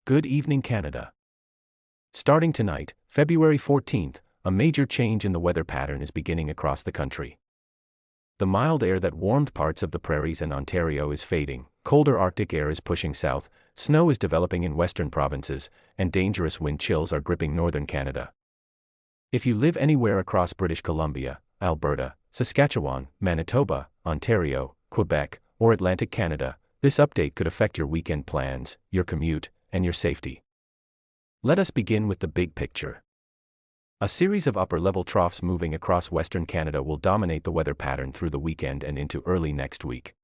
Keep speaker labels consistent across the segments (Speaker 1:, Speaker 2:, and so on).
Speaker 1: Good evening, Canada. Starting tonight, February 14th, a major change in the weather pattern is beginning across the country. The mild air that warmed parts of the prairies and Ontario is fading, colder Arctic air is pushing south, snow is developing in western provinces, and dangerous wind chills are gripping northern Canada. If you live anywhere across British Columbia, Alberta, Saskatchewan, Manitoba, Ontario, Quebec, or Atlantic Canada, this update could affect your weekend plans, your commute, and your safety. Let us begin with the big picture. A series of upper-level troughs moving across Western Canada will dominate the weather pattern through the weekend and into early next week.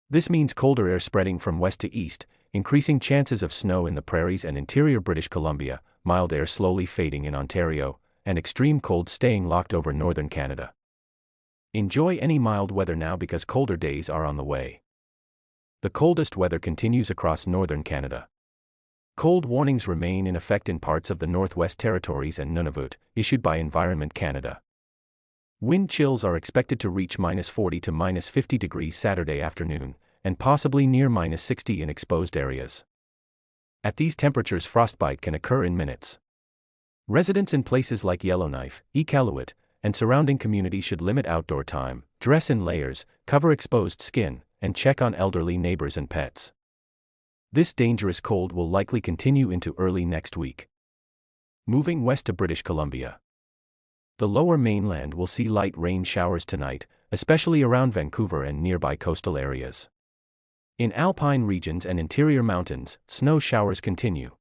Speaker 1: This means colder air spreading from west to east, increasing chances of snow in the prairies and interior British Columbia, mild air slowly fading in Ontario, and extreme cold staying locked over northern Canada. Enjoy any mild weather now because colder days are on the way. The coldest weather continues across northern Canada. Cold warnings remain in effect in parts of the Northwest Territories and Nunavut, issued by Environment Canada. Wind chills are expected to reach -40 to -50 degrees Saturday afternoon, and possibly near -60 in exposed areas. At these temperatures, frostbite can occur in minutes. Residents in places like Yellowknife, Iqaluit, and surrounding communities should limit outdoor time, dress in layers, cover exposed skin, and check on elderly neighbors and pets. This dangerous cold will likely continue into early next week. Moving west to British Columbia. The lower mainland will see light rain showers tonight, especially around Vancouver and nearby coastal areas. In alpine regions and interior mountains, snow showers continue.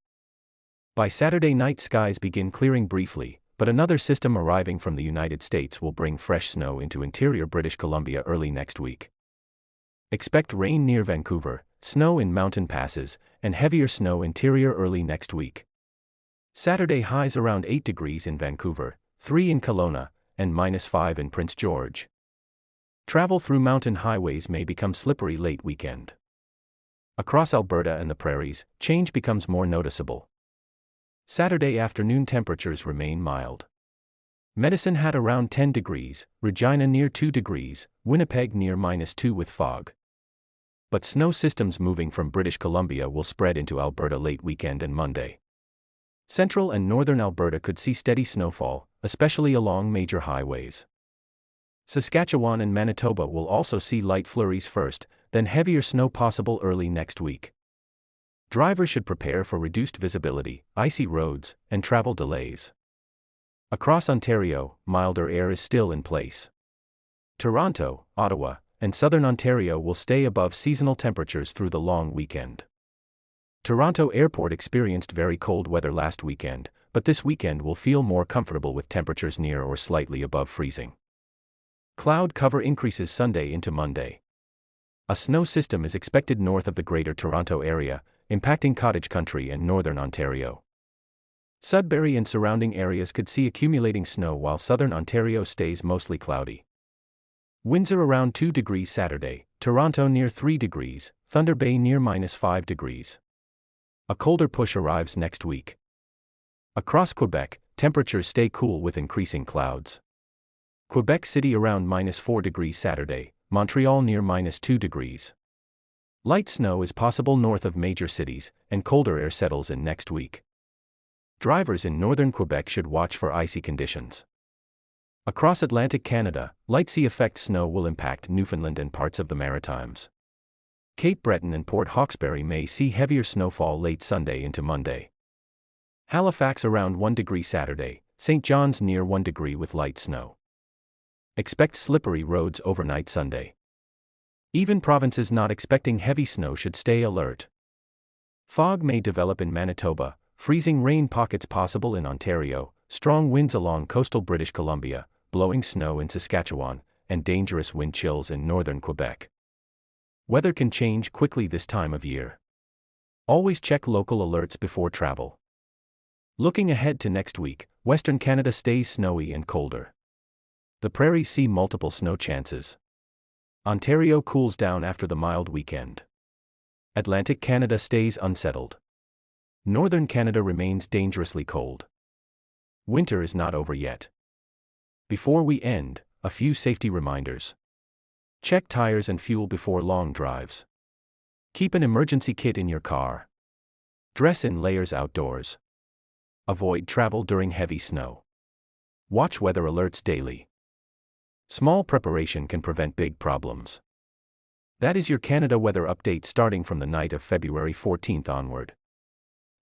Speaker 1: By Saturday night, skies begin clearing briefly, but another system arriving from the United States will bring fresh snow into interior British Columbia early next week. Expect rain near Vancouver, snow in mountain passes, and heavier snow interior early next week. Saturday highs around 8 degrees in Vancouver, 3 in Kelowna, and -5 in Prince George. Travel through mountain highways may become slippery late weekend. Across Alberta and the Prairies, change becomes more noticeable. Saturday afternoon temperatures remain mild. Medicine Hat around 10 degrees, Regina near 2 degrees, Winnipeg near -2 with fog. But snow systems moving from British Columbia will spread into Alberta late weekend and Monday. Central and northern Alberta could see steady snowfall, especially along major highways. Saskatchewan and Manitoba will also see light flurries first, then heavier snow possible early next week. Drivers should prepare for reduced visibility, icy roads, and travel delays. Across Ontario, milder air is still in place. Toronto, Ottawa, and southern Ontario will stay above seasonal temperatures through the long weekend. Toronto Airport experienced very cold weather last weekend, but this weekend will feel more comfortable with temperatures near or slightly above freezing. Cloud cover increases Sunday into Monday. A snow system is expected north of the Greater Toronto Area, impacting cottage country and northern Ontario. Sudbury and surrounding areas could see accumulating snow while southern Ontario stays mostly cloudy. Windsor around 2 degrees Saturday, Toronto near 3 degrees, Thunder Bay near -5 degrees. A colder push arrives next week. Across Quebec, temperatures stay cool with increasing clouds. Quebec City around -4 degrees Saturday, Montreal near -2 degrees. Light snow is possible north of major cities, and colder air settles in next week. Drivers in northern Quebec should watch for icy conditions. Across Atlantic Canada, light sea effect snow will impact Newfoundland and parts of the Maritimes. Cape Breton and Port Hawkesbury may see heavier snowfall late Sunday into Monday. Halifax around 1 degree Saturday, St. John's near 1 degree with light snow. Expect slippery roads overnight Sunday. Even provinces not expecting heavy snow should stay alert. Fog may develop in Manitoba, freezing rain pockets possible in Ontario, strong winds along coastal British Columbia, blowing snow in Saskatchewan, and dangerous wind chills in northern Quebec. Weather can change quickly this time of year. Always check local alerts before travel. Looking ahead to next week, Western Canada stays snowy and colder. The Prairies see multiple snow chances. Ontario cools down after the mild weekend. Atlantic Canada stays unsettled. Northern Canada remains dangerously cold. Winter is not over yet. Before we end, a few safety reminders. Check tires and fuel before long drives. Keep an emergency kit in your car. Dress in layers outdoors. Avoid travel during heavy snow. Watch weather alerts daily. Small preparation can prevent big problems. That is your Canada weather update starting from the night of February 14th onward.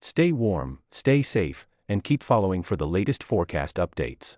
Speaker 1: Stay warm, stay safe, and keep following for the latest forecast updates.